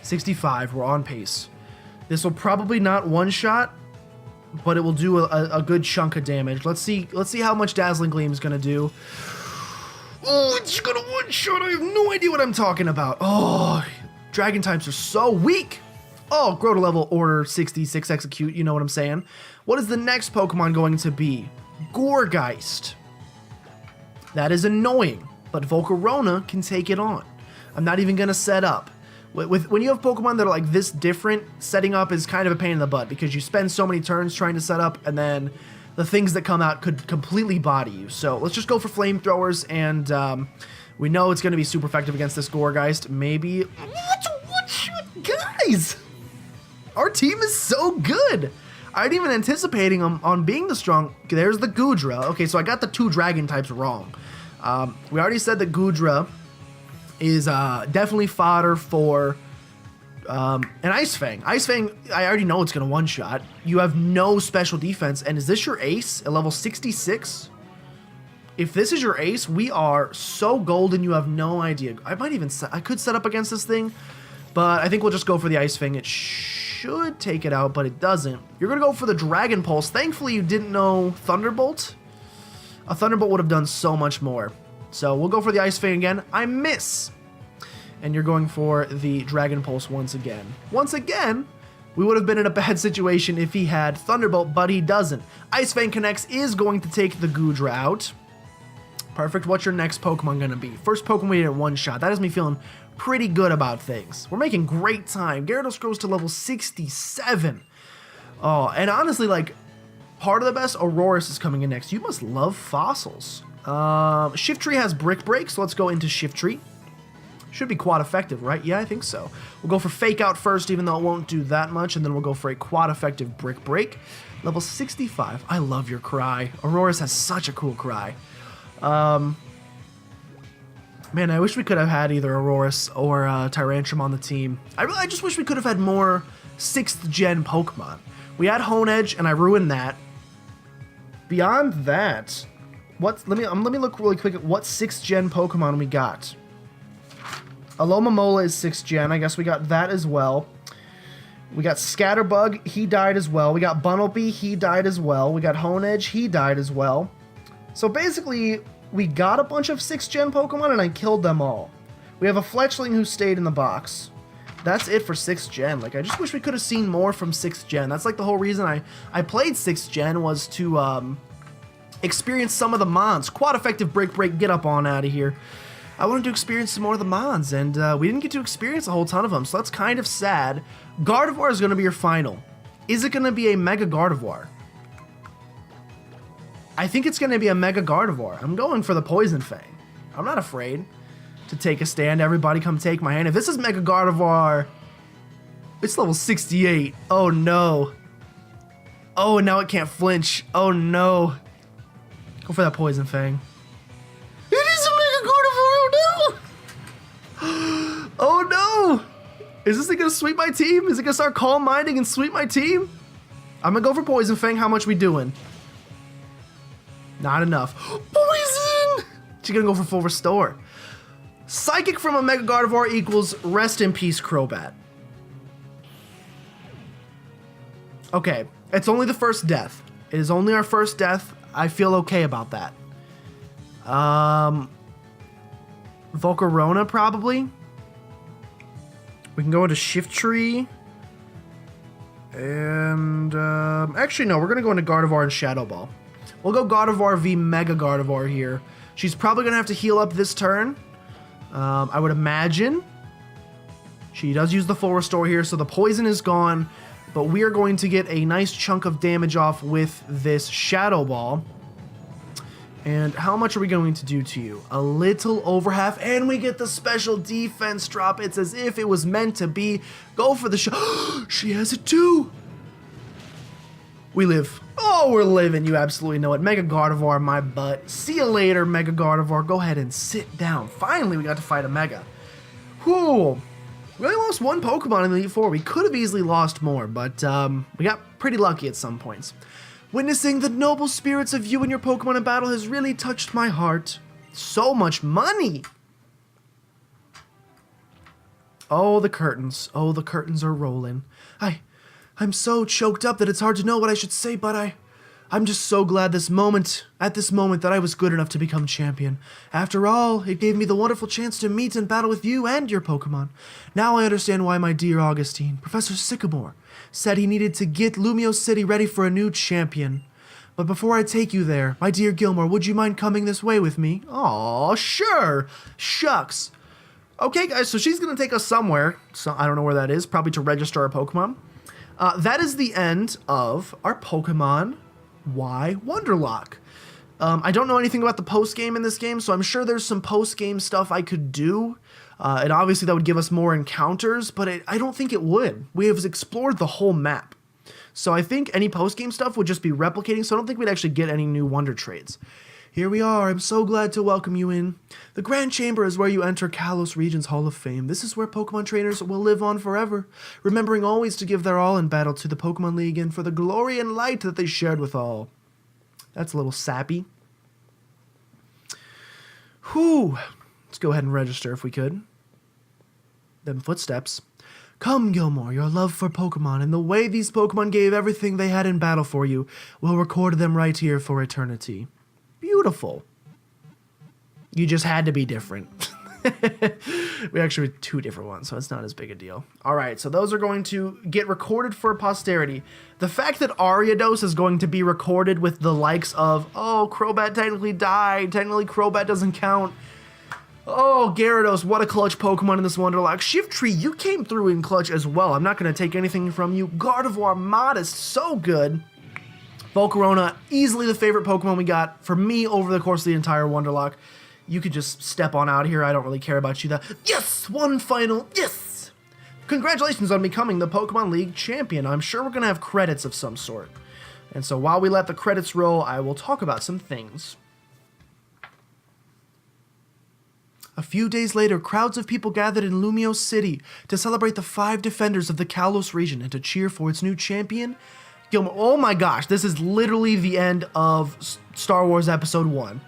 65, we're on pace. This will probably not one-shot, but it will do a good chunk of damage. Let's see how much Dazzling Gleam is gonna do. Oh, it's gonna one-shot. I have no idea what I'm talking about. Oh, Dragon types are so weak. Oh, grow to level order 66 execute, you know what I'm saying. What is the next Pokemon going to be? Gourgeist. That is annoying, but Volcarona can take it on. I'm not even gonna set up. When you have Pokemon that are like this different, setting up is kind of a pain in the butt because you spend so many turns trying to set up and then the things that come out could completely body you. So let's just go for Flamethrowers, and we know it's going to be super effective against this Gourgeist. Maybe... What? Guys! Our team is so good! I ain't even anticipating on being the strong... There's the Goodra. Okay, so I got the 2 Dragon types wrong. We already said that Goodra is definitely fodder for an Ice Fang. Ice Fang, I already know it's going to one-shot. You have no special defense, and is this your ace at level 66? If this is your ace, we are so golden you have no idea. I could set up against this thing, but I think we'll just go for the Ice Fang. It should take it out, but it doesn't. You're going to go for the Dragon Pulse. Thankfully, you didn't know Thunderbolt. A Thunderbolt would have done so much more. So we'll go for the Ice Fang again. I miss. And you're going for the Dragon Pulse once again. Once again, we would have been in a bad situation if he had Thunderbolt, but he doesn't. Ice Fang connects, is going to take the Goodra out. Perfect. What's your next Pokemon going to be? First Pokemon we did at one shot. That has me feeling pretty good about things. We're making great time. Gyarados grows to level 67. Oh, and honestly, like, part of the best, Aurorus is coming in next. You must love fossils. Shiftry has Brick Break, so let's go into Shiftry. Should be quad effective, right? Yeah, I think so. We'll go for Fake Out first, even though it won't do that much, and then we'll go for a quad effective Brick Break. Level 65. I love your cry. Aurorus has such a cool cry. Man, I wish we could have had either Aurorus or Tyrantrum on the team. I just wish we could have had more 6th gen Pokemon. We had Honedge, and I ruined that. Beyond that, let me look really quick at what 6th gen Pokemon we got. Alomomola is 6th gen. I guess we got that as well. We got Scatterbug. He died as well. We got Bunnelby. He died as well. We got Honedge. He died as well. So basically, we got a bunch of 6th gen Pokemon and I killed them all. We have a Fletchling who stayed in the box. That's it for 6th gen. Like, I just wish we could have seen more from 6th gen. That's like the whole reason I played 6th gen was to experience some of the mons. Quad effective break, get up on out of here. I wanted to experience some more of the mons, and we didn't get to experience a whole ton of them, so that's kind of sad. Gardevoir is going to be your final. Is it going to be a Mega Gardevoir? I think it's going to be a Mega Gardevoir. I'm going for the Poison Fang. I'm not afraid to take a stand. Everybody come take my hand. If this is Mega Gardevoir, it's level 68. Oh no. Oh, now it can't flinch. Oh no. Go for that Poison Fang. It is a Mega Gardevoir. Oh no. Oh no. Is this thing going to sweep my team? Is it going to start Calm Minding and sweep my team? I'm going to go for Poison Fang. How much we doing? Not enough. Poison! She's going to go for full restore. Psychic from a Mega Gardevoir equals rest in peace, Crobat. Okay, it's only the first death. It is only our first death. I feel okay about that. Volcarona, probably. We can go into Shiftry. And, actually, no, we're going to go into Gardevoir and Shadow Ball. We'll go Gardevoir v Mega Gardevoir here. She's probably going to have to heal up this turn. I would imagine. She does use the full restore here, so the poison is gone. But we are going to get a nice chunk of damage off with this Shadow Ball. And how much are we going to do to you? A little over half, and we get the special defense drop. It's as if it was meant to be. Go for the shot. She has it too. We live. Oh, we're living. You absolutely know it. Mega Gardevoir, my butt. See you later, Mega Gardevoir. Go ahead and sit down. Finally, we got to fight a Mega. Whew. We only lost one Pokemon in the Elite Four. We could have easily lost more, but we got pretty lucky at some points. Witnessing the noble spirits of you and your Pokemon in battle has really touched my heart. So much money! Oh, the curtains. Oh, the curtains are rolling. I'm so choked up that it's hard to know what I should say, but I'm just so glad at this moment that I was good enough to become champion. After all, it gave me the wonderful chance to meet and battle with you and your Pokemon. Now I understand why my dear Augustine, Professor Sycamore, said he needed to get Lumio City ready for a new champion. But before I take you there, my dear Gilmore, would you mind coming this way with me? Aw, sure. Shucks. Okay, guys, so she's going to take us somewhere. So I don't know where that is. Probably to register our Pokemon. That is the end of our Pokemon Y Wonderlocke. I don't know anything about the post-game in this game, so I'm sure there's some post-game stuff I could do. And obviously that would give us more encounters, but I don't think it would. We have explored the whole map. So I think any post-game stuff would just be replicating, so I don't think we'd actually get any new Wonder Trades. Here we are. I'm so glad to welcome you in. The Grand Chamber is where you enter Kalos Region's Hall of Fame. This is where Pokemon trainers will live on forever, remembering always to give their all in battle to the Pokemon League and for the glory and light that they shared with all. That's a little sappy. Whew. Let's go ahead and register if we could. Them footsteps. Come, Gilmore, your love for Pokemon and the way these Pokemon gave everything they had in battle for you, we'll record them right here for eternity. Beautiful. You just had to be different. We actually were two different ones, so it's not as big a deal. All right, so those are going to get recorded for posterity. The fact that Ariados is going to be recorded with the likes of, oh, Crobat technically died, technically Crobat doesn't count. Oh, Gyarados, what a clutch Pokemon in this Wonderlocke. Shiftry, you came through in clutch as well. I'm not going to take anything from you. Gardevoir, modest, so good. Volcarona, easily the favorite Pokemon we got for me over the course of the entire Wonderlocke. You could just step on out here. I don't really care about you. Yes! One final. Yes! Congratulations on becoming the Pokemon League champion. I'm sure we're going to have credits of some sort. And so while we let the credits roll, I will talk about some things. A few days later, crowds of people gathered in Lumio City to celebrate the 5 defenders of the Kalos region and to cheer for its new champion, Gilmore. Oh my gosh, this is literally the end of Star Wars Episode 1.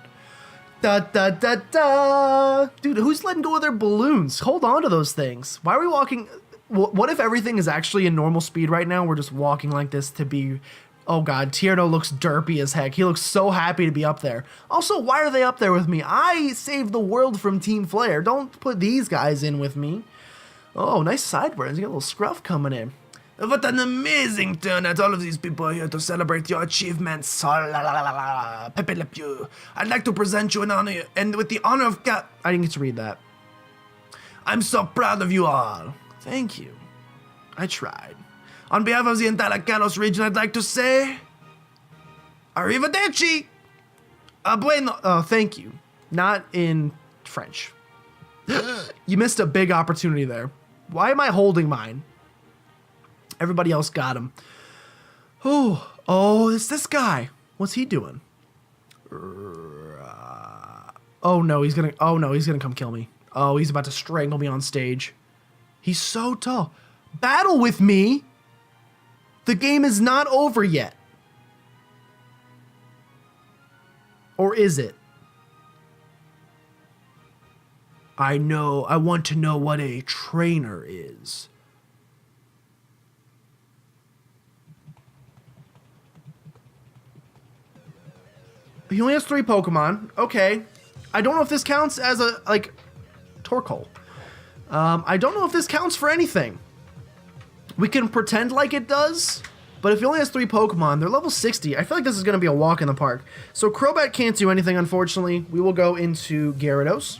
Da da da da. Dude, who's letting go of their balloons? Hold on to those things. Why are we walking? What if everything is actually in normal speed right now? We're just walking like this to be... Oh god, Tierno looks derpy as heck. He looks so happy to be up there. Also, why are they up there with me? I saved the world from Team Flare. Don't put these guys in with me. Oh, nice sideburns. You got a little scruff coming in. What an amazing turnout. All of these people are here to celebrate your achievements. Pepe Le Pew. I'd like to present you an honor, and with the honor of Cap... I didn't get to read that. I'm so proud of you all. Thank you. I tried. On behalf of the entire Kalos region, I'd like to say... Arrivederci! Bueno. Oh, thank you. Not in French. You missed a big opportunity there. Why am I holding mine? Everybody else got him. Oh, it's this guy. What's he doing? Oh no, he's gonna come kill me. Oh, he's about to strangle me on stage. He's so tall. Battle with me? The game is not over yet. Or is it? I want to know what a trainer is. He only has 3 Pokemon. Okay. I don't know if this counts as a, like, Torkoal. I don't know if this counts for anything. We can pretend like it does, but if he only has 3 Pokemon, they're level 60. I feel like this is going to be a walk in the park. So Crobat can't do anything, unfortunately. We will go into Gyarados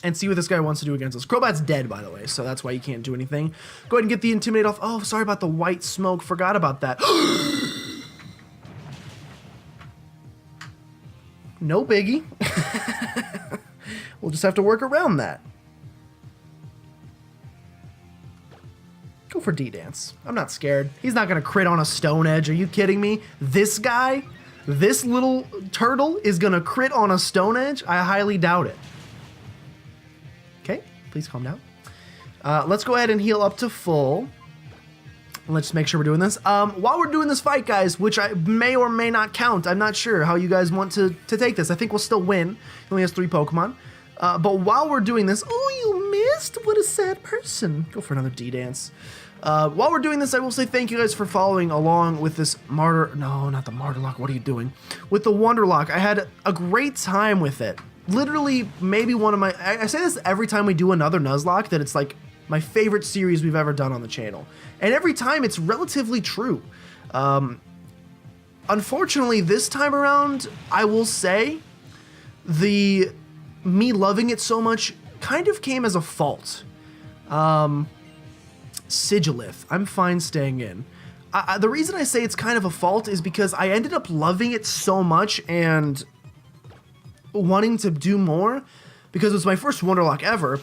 and see what this guy wants to do against us. Crobat's dead, by the way, so that's why you can't do anything. Go ahead and get the Intimidate off. Oh, sorry about the white smoke. Forgot about that. No biggie. We'll just have to work around that. Go for D-Dance. I'm not scared. He's not going to crit on a Stone Edge. Are you kidding me? This guy, this little turtle is going to crit on a Stone Edge? I highly doubt it. Okay, please calm down. Let's go ahead and heal up to full. Let's just make sure we're doing this. While we're doing this fight, guys, which I may or may not count, I'm not sure how you guys want to take this. I think we'll still win. He only has 3 Pokemon. But while we're doing this... Oh, you missed? What a sad person. Go for another D-Dance. While we're doing this, I will say thank you guys for following along with this Martyr... No, not the Martyrlock. What are you doing? With the Wonderlock. I had a great time with it. Literally, maybe one of my... I say this every time we do another Nuzlocke, that it's like my favorite series we've ever done on the channel. And every time, it's relatively true. Unfortunately, this time around, I will say, me loving it so much kind of came as a fault. Sigilith, I'm fine staying in. The reason I say it's kind of a fault is because I ended up loving it so much and wanting to do more because it was my first Wonderlock ever,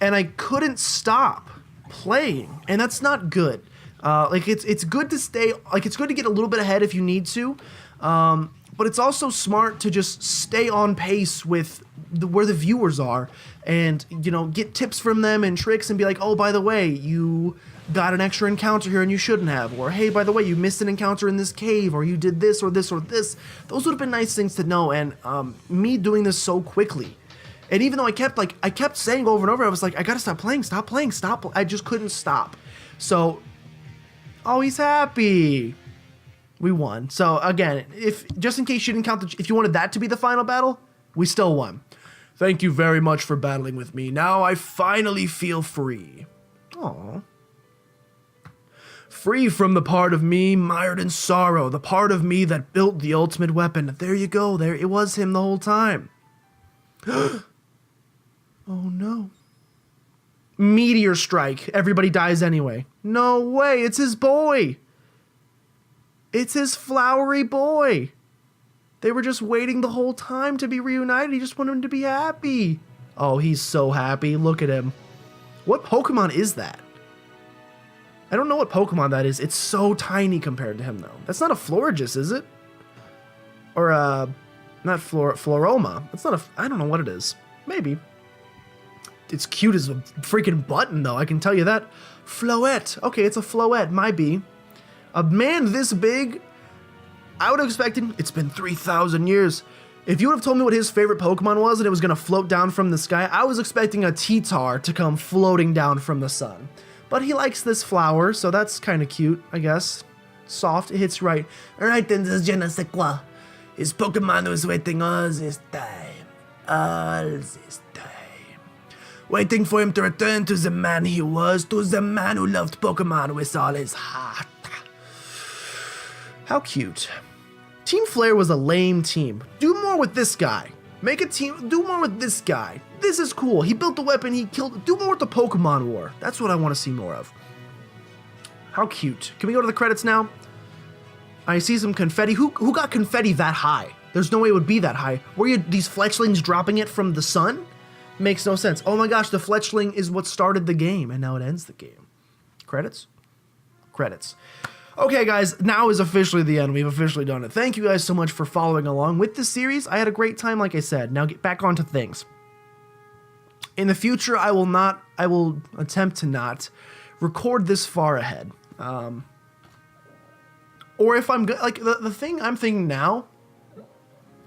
and I couldn't stop playing, and that's not good. Like it's good to stay, like it's good to get a little bit ahead if you need to, but it's also smart to just stay on pace with where the viewers are, and you know, get tips from them and tricks, and be like, oh, by the way, you got an extra encounter here and you shouldn't have, or hey, by the way, you missed an encounter in this cave, or you did this or this or this. Those would have been nice things to know. And me doing this so quickly, and even though I kept saying over and over, I was like, I gotta stop playing, I just couldn't stop. So, oh, he's happy. We won. So again, if just in case you didn't count if you wanted that to be the final battle, we still won. Thank you very much for battling with me. Now I finally feel free. Aww. Free from the part of me mired in sorrow, the part of me that built the ultimate weapon. There you go, there it was, him the whole time. Oh no. Meteor strike. Everybody dies anyway. No way, it's his boy. It's his flowery boy. They were just waiting the whole time to be reunited. He just wanted him to be happy. Oh, he's so happy. Look at him. What Pokemon is that? I don't know what Pokemon that is. It's so tiny compared to him, though. That's not a Florigis, is it? Or, not Floroma. It's not a... I don't know what it is. Maybe. It's cute as a freaking button, though. I can tell you that. Floette. Okay, it's a Floette. Might be. A man this big, I would have expected, it's been 3,000 years. If you would have told me what his favorite Pokemon was and it was going to float down from the sky, I was expecting a T-Tar to come floating down from the sun. But he likes this flower, so that's kind of cute, I guess. Soft, it hits right. Alright then, this je ne sais quoi. His Pokemon was waiting all this time. All this time. Waiting for him to return to the man he was, to the man who loved Pokemon with all his heart. How cute. Team Flare was a lame team. Do more with this guy. Make a team, do more with this guy. This is cool. He built the weapon, he killed, do more with the Pokemon War. That's what I want to see more of. How cute. Can we go to the credits now? I see some confetti. Who got confetti that high? There's no way it would be that high. Were these fletchlings dropping it from the sun? Makes no sense. Oh my gosh, the fletchling is what started the game, and now it ends the game. Credits? Credits. Okay, guys, now is officially the end. We've officially done it. Thank you guys so much for following along with this series. I had a great time, like I said. Now get back onto things. In the future, I will attempt to not record this far ahead. Or if I'm, like, the thing I'm thinking now,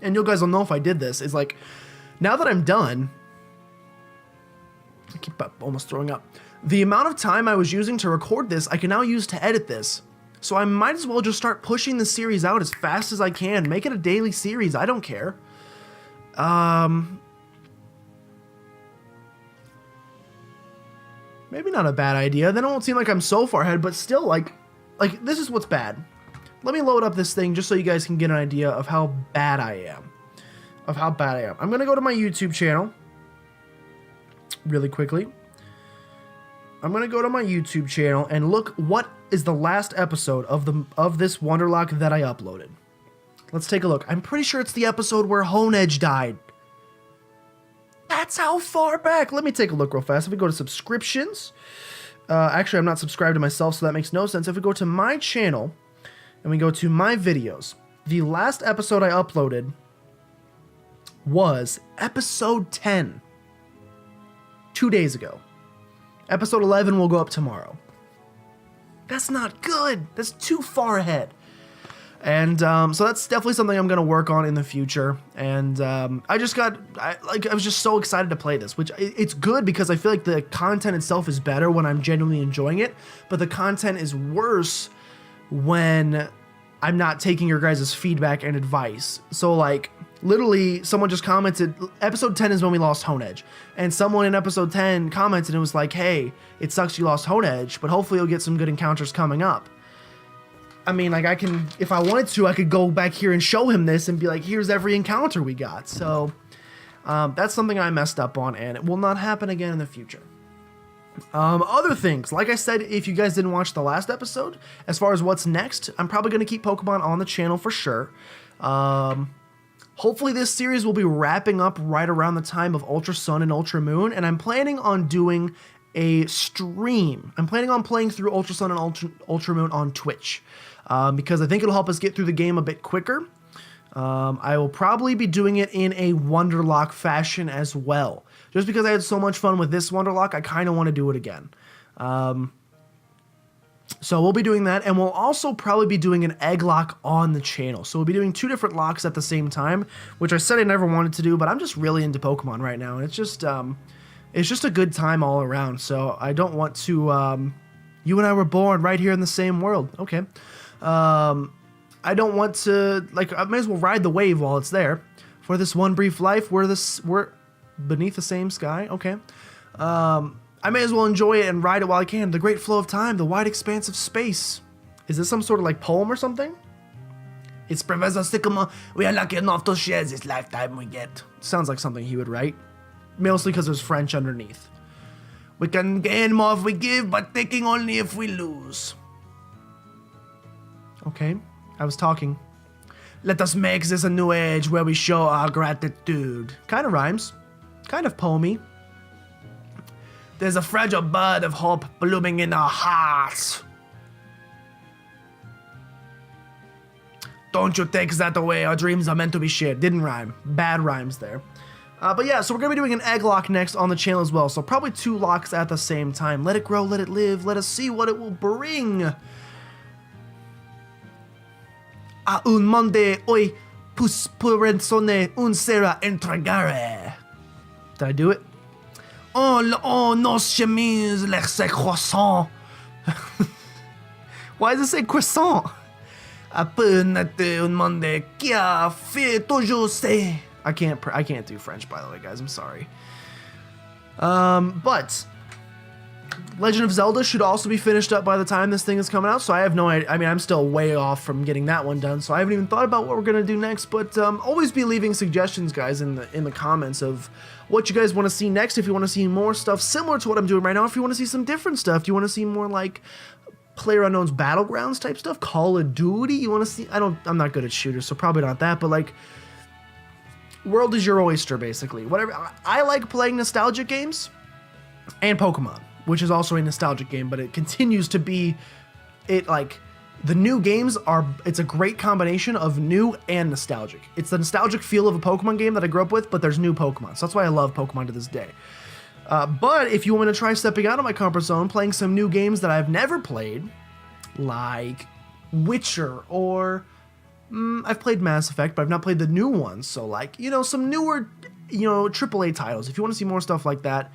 and you guys will know if I did this, is like, now that I'm done, I keep almost throwing up. The amount of time I was using to record this, I can now use to edit this. So I might as well just start pushing the series out as fast as I can. Make it a daily series. I don't care. Maybe not a bad idea. Then it won't seem like I'm so far ahead, but still, like this is what's bad. Let me load up this thing just so you guys can get an idea of how bad I am. I'm going to go to my YouTube channel really quickly. I'm going to go to my YouTube channel and look what is the last episode of this Wonderlocke that I uploaded. Let's take a look. I'm pretty sure it's the episode where Honedge died. That's how far back. Let me take a look real fast. If we go to subscriptions, actually I'm not subscribed to myself, so that makes no sense. If we go to my channel and we go to my videos, the last episode I uploaded was episode 10, 2 days ago. Episode 11 will go up tomorrow. That's not good. That's too far ahead. And so that's definitely something I'm going to work on in the future. And I was just so excited to play this, which it's good because I feel like the content itself is better when I'm genuinely enjoying it. But the content is worse when I'm not taking your guys' feedback and advice. So like, literally, someone just commented, episode 10 is when we lost Honedge. And someone in episode 10 commented and was like, hey, it sucks you lost Honedge, but hopefully you'll get some good encounters coming up. I mean, like, I can, if I wanted to, I could go back here and show him this and be like, here's every encounter we got. So, that's something I messed up on, and it will not happen again in the future. Other things, like I said, if you guys didn't watch the last episode, as far as what's next, I'm probably going to keep Pokemon on the channel for sure. Hopefully this series will be wrapping up right around the time of Ultra Sun and Ultra Moon, and I'm planning on doing a stream. I'm planning on playing through Ultra Sun and Ultra Moon on Twitch, because I think it'll help us get through the game a bit quicker. I will probably be doing it in a Wonderlocke fashion as well. Just because I had so much fun with this Wonderlocke, I kind of want to do it again. So we'll be doing that, and we'll also probably be doing an egg lock on the channel. So we'll be doing 2 different locks at the same time, which I said I never wanted to do, but I'm just really into Pokemon right now, and it's just a good time all around. So I don't want to. You and I were born right here in the same world. Okay. I don't want to, like, I may as well ride the wave while it's there. For this one brief life, we're beneath the same sky. Okay. I may as well enjoy it and ride it while I can. The great flow of time, the wide expanse of space. Is this some sort of like poem or something? It's Professor Sycamore. We are lucky enough to share this lifetime we get. Sounds like something he would write. Mostly because there's French underneath. We can gain more if we give, but taking only if we lose. Okay, I was talking. Let us make this a new age where we show our gratitude. Kind of rhymes. Kind of poemy. There's a fragile bud of hope blooming in our hearts. Don't you take that away. Our dreams are meant to be shared. Didn't rhyme. Bad rhymes there. But yeah, so we're going to be doing an egg lock next on the channel as well. So probably 2 locks at the same time. Let it grow, let it live. Let us see what it will bring. A un monde hoy persone un sera entregare. Did I do it? Oh, nos chemises les croissant. Why does it say croissant? Appunate un monde qui a fait toujours c'est. I can't do French, by the way, guys. I'm sorry. But Legend of Zelda should also be finished up by the time this thing is coming out, so I have no idea. I mean, I'm still way off from getting that one done, so I haven't even thought about what we're gonna do next. But always be leaving suggestions, guys, in the comments of what you guys want to see next. If you want to see more stuff similar to what I'm doing right now, if you want to see some different stuff, do you want to see more like PlayerUnknown's Battlegrounds type stuff, Call of Duty? You want to see? I'm not good at shooters, so probably not that. But like, world is your oyster, basically. Whatever. I like playing nostalgic games and Pokemon, which is also a nostalgic game, but it continues to be the new games it's a great combination of new and nostalgic. It's the nostalgic feel of a Pokemon game that I grew up with, but there's new Pokemon. So that's why I love Pokemon to this day. But if you want to try stepping out of my comfort zone, playing some new games that I've never played, like Witcher, or I've played Mass Effect, but I've not played the new ones. So like, some newer, AAA titles. If you want to see more stuff like that,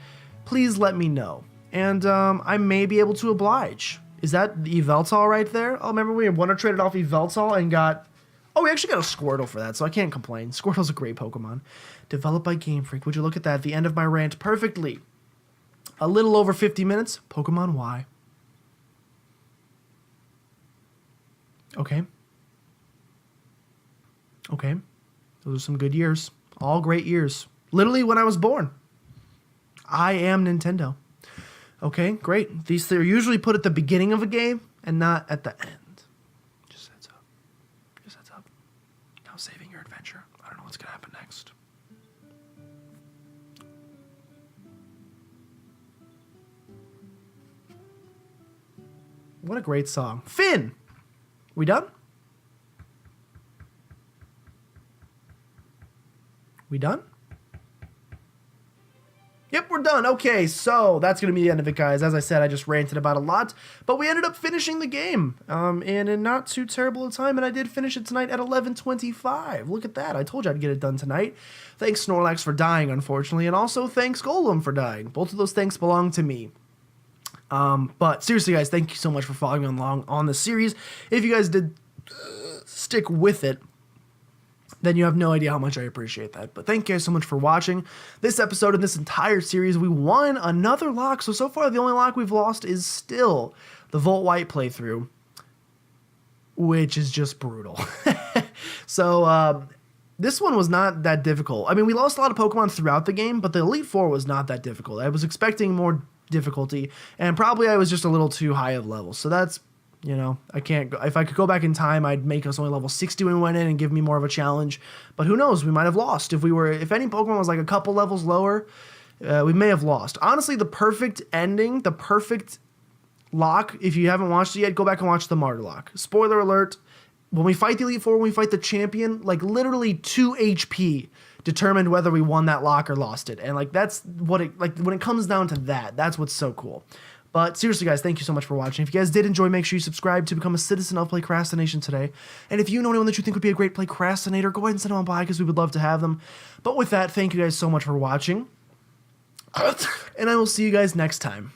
please let me know. And I may be able to oblige. Is that the Yveltal right there? Oh, remember we Wonder traded off Yveltal and got... Oh, we actually got a Squirtle for that, so I can't complain. Squirtle's a great Pokemon. Developed by Game Freak. Would you look at that? The end of my rant perfectly. A little over 50 minutes. Pokemon Y. Okay. Okay. Those are some good years. All great years. Literally when I was born. I am Nintendo. Okay, great. These are usually put at the beginning of a game and not at the end. Just heads up. Just heads up. Now saving your adventure. I don't know what's going to happen next. What a great song. Finn! We done? We done? Yep, we're done. Okay, so that's going to be the end of it, guys. As I said, I just ranted about a lot, but we ended up finishing the game in not too terrible a time, and I did finish it tonight at 11:25. Look at that. I told you I'd get it done tonight. Thanks, Snorlax, for dying, unfortunately, and also thanks, Golem, for dying. Both of those thanks belong to me. But seriously, guys, thank you so much for following me along on the series. If you guys did stick with it, then you have no idea how much I appreciate that. But thank you guys so much for watching this episode and this entire series. We won another lock. So far, the only lock we've lost is still the Volt White playthrough, which is just brutal. So this one was not that difficult. I mean, we lost a lot of Pokemon throughout the game, but the Elite Four was not that difficult. I was expecting more difficulty, and probably I was just a little too high of level. So that's... I can't go. If I could go back in time, I'd make us only level 60 when we went in and give me more of a challenge. But who knows? We might have lost. If any Pokemon was like a couple levels lower, we may have lost. Honestly, the perfect ending, the perfect lock, if you haven't watched it yet, go back and watch the Martyr lock. Spoiler alert, when we fight the Elite Four, when we fight the champion, like literally 2 HP determined whether we won that lock or lost it. And like that's what it, like when it comes down to that, that's what's so cool. But seriously, guys, thank you so much for watching. If you guys did enjoy, make sure you subscribe to become a citizen of PlaycrastiNation today. And if you know anyone that you think would be a great Playcrastinator, go ahead and send them on by because we would love to have them. But with that, thank you guys so much for watching. And I will see you guys next time.